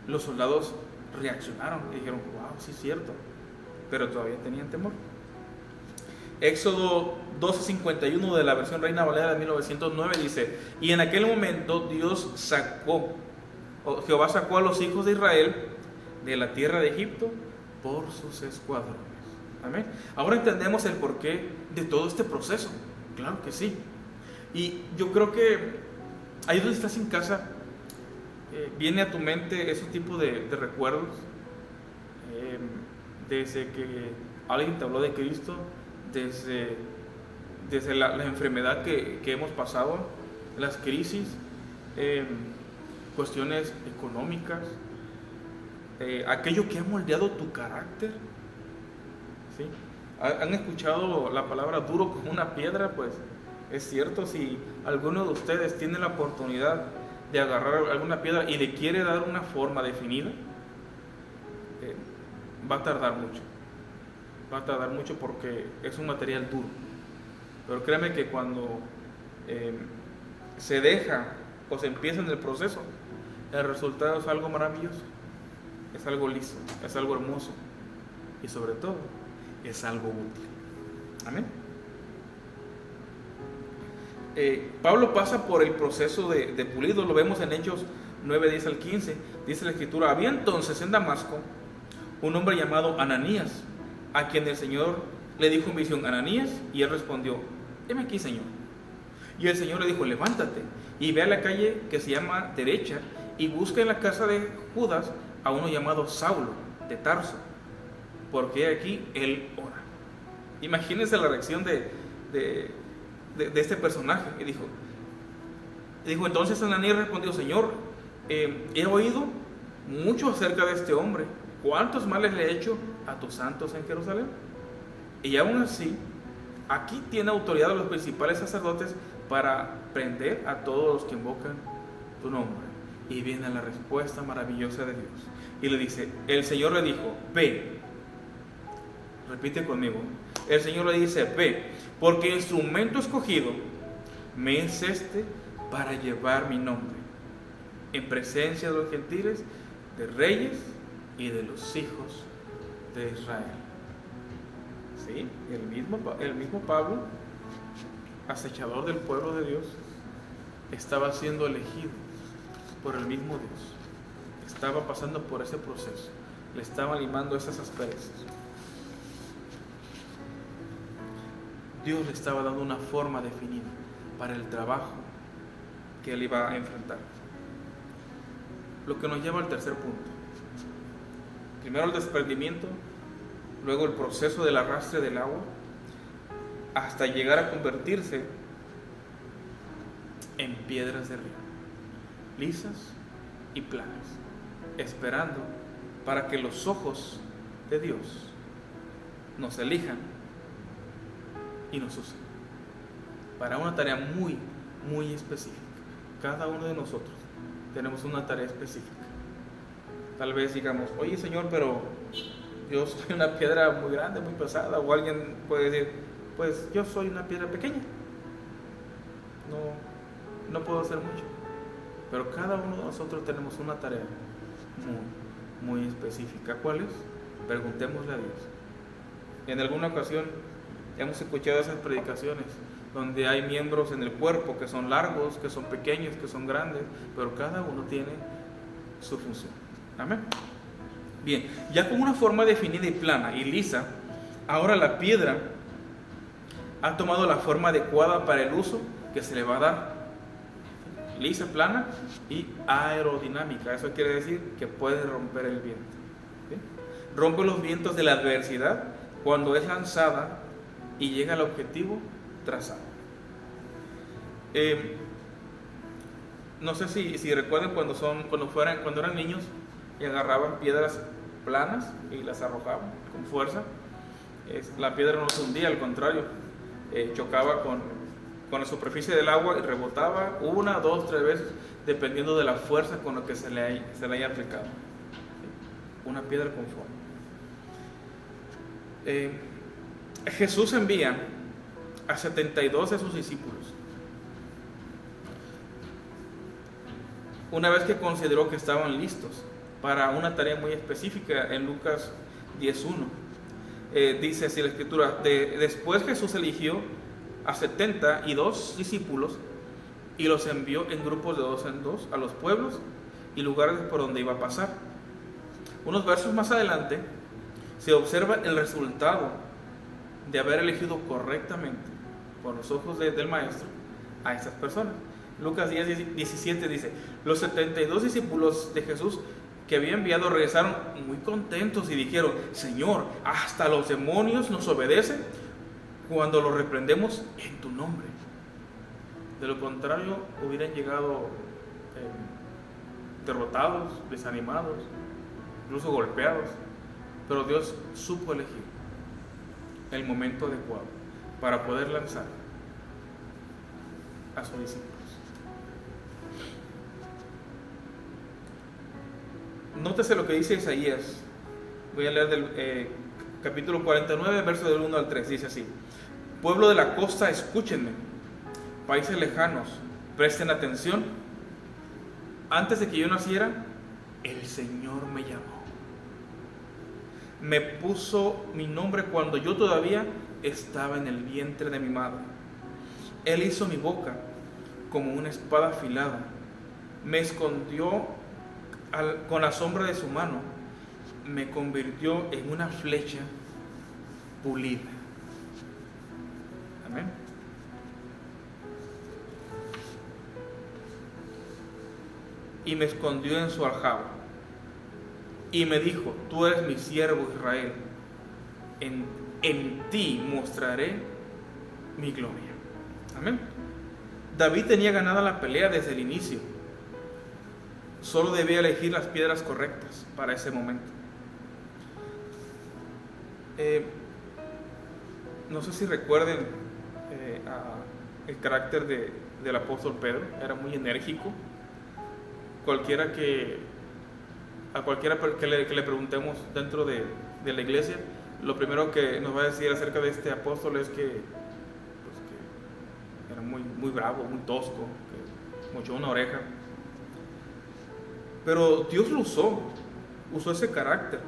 los soldados reaccionaron y dijeron, wow, sí es cierto, pero todavía tenían temor. Éxodo 12:51 de la versión Reina Valera de 1909 dice, y en aquel momento Jehová sacó a los hijos de Israel de la tierra de Egipto por sus escuadrones. Amén. Ahora entendemos el porqué de todo este proceso. Claro que sí. Y yo creo que ahí donde estás en casa, viene a tu mente ese tipo de recuerdos, desde que alguien te habló de Cristo, desde la enfermedad que hemos pasado, las crisis, cuestiones económicas, aquello que ha moldeado tu carácter. ¿Sí? ¿Han escuchado la palabra duro como una piedra? Pues es cierto, si alguno de ustedes tiene la oportunidad de agarrar alguna piedra y le quiere dar una forma definida, va a tardar mucho. Va a tardar mucho porque es un material duro. Pero créeme que cuando se deja o se empieza en el proceso, el resultado es algo maravilloso, es algo liso, es algo hermoso y sobre todo es algo útil. Amén. Pablo pasa por el proceso de pulido, lo vemos en Hechos 9:10 al 15. Dice la escritura, había entonces en Damasco un hombre llamado Ananías, a quien el Señor le dijo en visión, Ananías, y él respondió, heme aquí, Señor. Y el Señor le dijo, levántate y ve a la calle que se llama Derecha y busca en la casa de Judas a uno llamado Saulo de Tarso, porque aquí él ora. Imagínense la reacción de este personaje. Y dijo entonces Ananías respondió, Señor, he oído mucho acerca de este hombre. ¿Cuántos males le he hecho a tus santos en Jerusalén? Y aún así, aquí tiene autoridad de los principales sacerdotes para prender a todos los que invocan tu nombre. Y viene la respuesta maravillosa de Dios. Y le dice, el Señor le dijo, ve. Repite conmigo. El Señor le dice, ve, porque instrumento escogido me es este para llevar mi nombre en presencia de los gentiles, de reyes y de los hijos de Israel. ¿Sí? El mismo Pablo, acechador del pueblo de Dios, estaba siendo elegido por el mismo Dios. Estaba pasando por ese proceso. Le estaba limando esas asperezas. Dios le estaba dando una forma definida para el trabajo que él iba a enfrentar. Lo que nos lleva al tercer punto. Primero el desprendimiento, luego el proceso del arrastre del agua, hasta llegar a convertirse en piedras de río, lisas y planas, esperando para que los ojos de Dios nos elijan y nos usen para una tarea muy, muy específica. Cada uno de nosotros tenemos una tarea específica. Tal vez digamos, oye Señor, pero yo soy una piedra muy grande, muy pesada. O alguien puede decir, pues yo soy una piedra pequeña, no puedo hacer mucho. Pero cada uno de nosotros tenemos una tarea muy, muy específica. ¿Cuál es? Preguntémosle a Dios. En alguna ocasión hemos escuchado esas predicaciones donde hay miembros en el cuerpo que son largos, que son pequeños, que son grandes, pero cada uno tiene su función. Amén. Bien, ya con una forma definida y plana y lisa, ahora la piedra ha tomado la forma adecuada para el uso que se le va a dar. Lisa, plana y aerodinámica. Eso quiere decir que puede romper el viento. ¿Sí? Rompe los vientos de la adversidad cuando es lanzada y llega al objetivo trazado. No sé si recuerdan cuando eran niños y agarraban piedras planas y las arrojaban con fuerza. La piedra no se hundía, al contrario, chocaba con la superficie del agua y rebotaba 1, 2, 3 veces, dependiendo de la fuerza con la que se le haya aplicado. Una piedra con fuego. Jesús envía a 72 de sus discípulos. Una vez que consideró que estaban listos para una tarea muy específica, en Lucas 10:1, dice así la escritura: después Jesús eligió a 72 discípulos y los envió en grupos de 2 en 2 a los pueblos y lugares por donde iba a pasar. Unos versos más adelante se observa el resultado de haber elegido correctamente con los ojos del maestro a estas personas. Lucas 10:17 dice: los 72 discípulos de Jesús que había enviado regresaron muy contentos y dijeron: Señor, hasta los demonios nos obedecen cuando los reprendemos en tu nombre. De lo contrario, hubieran llegado derrotados, desanimados, incluso golpeados. Pero Dios supo elegir el momento adecuado para poder lanzar a sus discípulos. Nótese lo que dice Isaías. Voy a leer del capítulo 49, verso del 1 al 3. Dice así: pueblo de la costa, escúchenme. Países lejanos, presten atención. Antes de que yo naciera, el Señor me llamó. Me puso mi nombre cuando yo todavía estaba en el vientre de mi madre. Él hizo mi boca como una espada afilada. Me escondió con la sombra de su mano. Me convirtió en una flecha pulida. Amén. Y me escondió en su aljaba. Y me dijo: tú eres mi siervo Israel. En ti mostraré mi gloria. Amén. David tenía ganada la pelea desde el inicio. Solo debía elegir las piedras correctas para ese momento. No sé si recuerden el carácter del apóstol Pedro. Era muy enérgico. A cualquiera que le preguntemos dentro de la iglesia, lo primero que nos va a decir acerca de este apóstol es que era muy, muy bravo, muy tosco, que mochó una oreja. Pero Dios lo usó ese carácter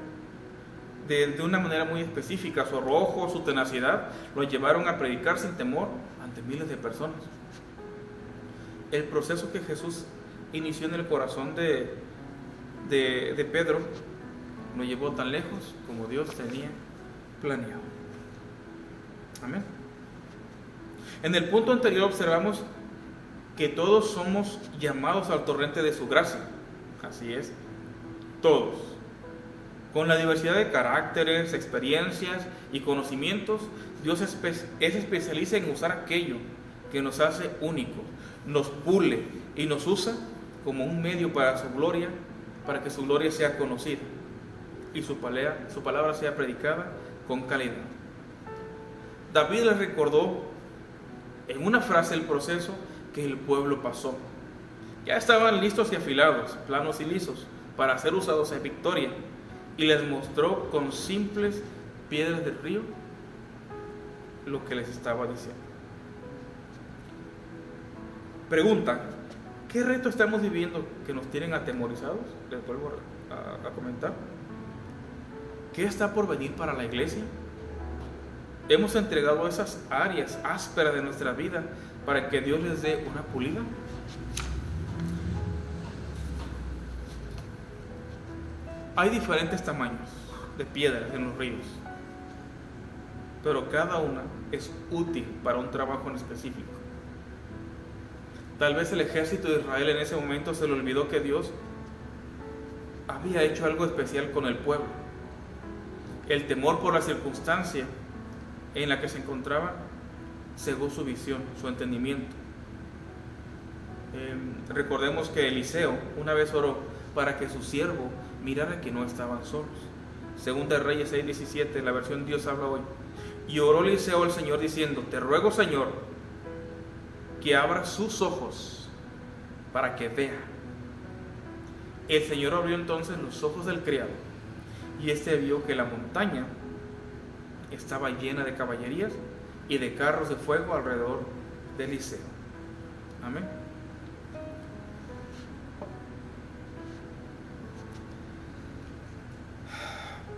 de una manera muy específica. Su arrojo, su tenacidad lo llevaron a predicar sin temor ante miles de personas. El proceso que Jesús inició en el corazón de Pedro lo llevó tan lejos como Dios tenía planeado. Amén. En el punto anterior observamos que todos somos llamados al torrente de su gracia. Así es, todos. Con la diversidad de caracteres, experiencias y conocimientos, Dios es especialista en usar aquello que nos hace únicos, nos pule y nos usa como un medio para su gloria, para que su gloria sea conocida y su palabra sea predicada con calidad. David les recordó en una frase el proceso que el pueblo pasó. Ya estaban listos y afilados, planos y lisos, para ser usados en victoria, y les mostró con simples piedras del río lo que les estaba diciendo. Pregunta: ¿qué reto estamos viviendo que nos tienen atemorizados? Les vuelvo a comentar. ¿Qué está por venir para la iglesia? ¿Hemos entregado esas áreas ásperas de nuestra vida para que Dios les dé una pulida? Hay diferentes tamaños de piedras en los ríos, pero cada una es útil para un trabajo en específico. Tal vez el ejército de Israel en ese momento se le olvidó que Dios había hecho algo especial con el pueblo. El temor por la circunstancia en la que se encontraba cegó su visión, su entendimiento. Recordemos que Eliseo una vez oró para que su siervo mirara que no estaban solos. Segunda de Reyes 6:17, la versión Dios habla hoy. Y oró Eliseo al Señor diciendo: te ruego, Señor, que abra sus ojos para que vea. El Señor abrió entonces los ojos del criado, y éste vio que la montaña estaba llena de caballerías y de carros de fuego alrededor de Eliseo. Amén.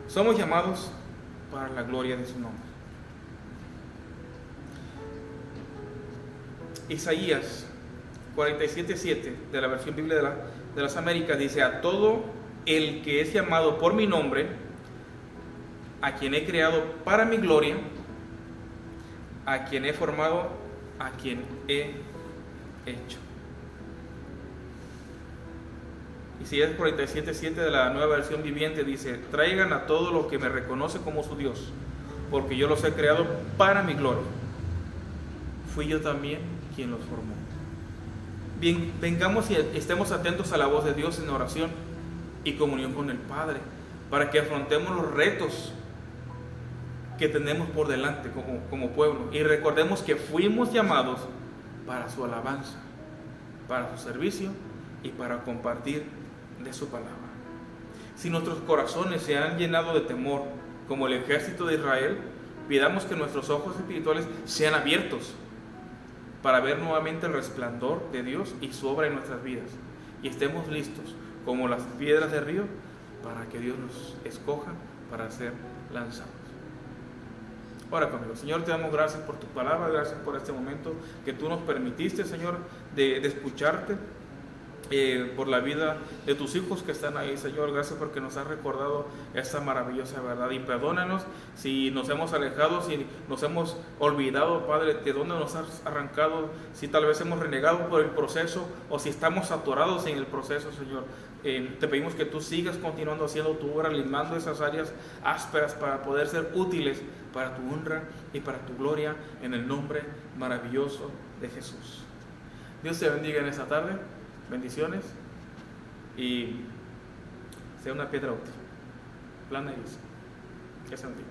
Somos llamados para la gloria de su nombre. Isaías 47:7 de la versión Biblia de las Américas dice: a todo el que es llamado por mi nombre, a quien he creado para mi gloria, a quien he formado, a quien he hecho. Isaías 47:7 de la nueva versión viviente dice: traigan a todo lo que me reconoce como su Dios, porque yo los he creado para mi gloria. Fui yo también quien los formó. Bien, vengamos y estemos atentos a la voz de Dios en oración y comunión con el Padre, para que afrontemos los retos que tenemos por delante como pueblo, y recordemos que fuimos llamados para su alabanza, para su servicio y para compartir de su palabra. Si nuestros corazones se han llenado de temor como el ejército de Israel, pidamos que nuestros ojos espirituales sean abiertos para ver nuevamente el resplandor de Dios y su obra en nuestras vidas, y estemos listos como las piedras del río para que Dios nos escoja para ser lanzados. Ora conmigo. Señor, te damos gracias por tu palabra, gracias por este momento que tú nos permitiste, Señor, de escucharte, por la vida de tus hijos que están ahí, Señor. Gracias porque nos has recordado esta maravillosa verdad, y perdónanos si nos hemos alejado, si nos hemos olvidado, Padre, de dónde nos has arrancado, si tal vez hemos renegado por el proceso o si estamos atorados en el proceso, Señor. Te pedimos que tú sigas continuando haciendo tu obra, limando esas áreas ásperas para poder ser útiles para tu honra y para tu gloria, en el nombre maravilloso de Jesús. Dios te bendiga en esta tarde. Bendiciones, y sea una piedra útil, plana y lisa. Que se bendiga.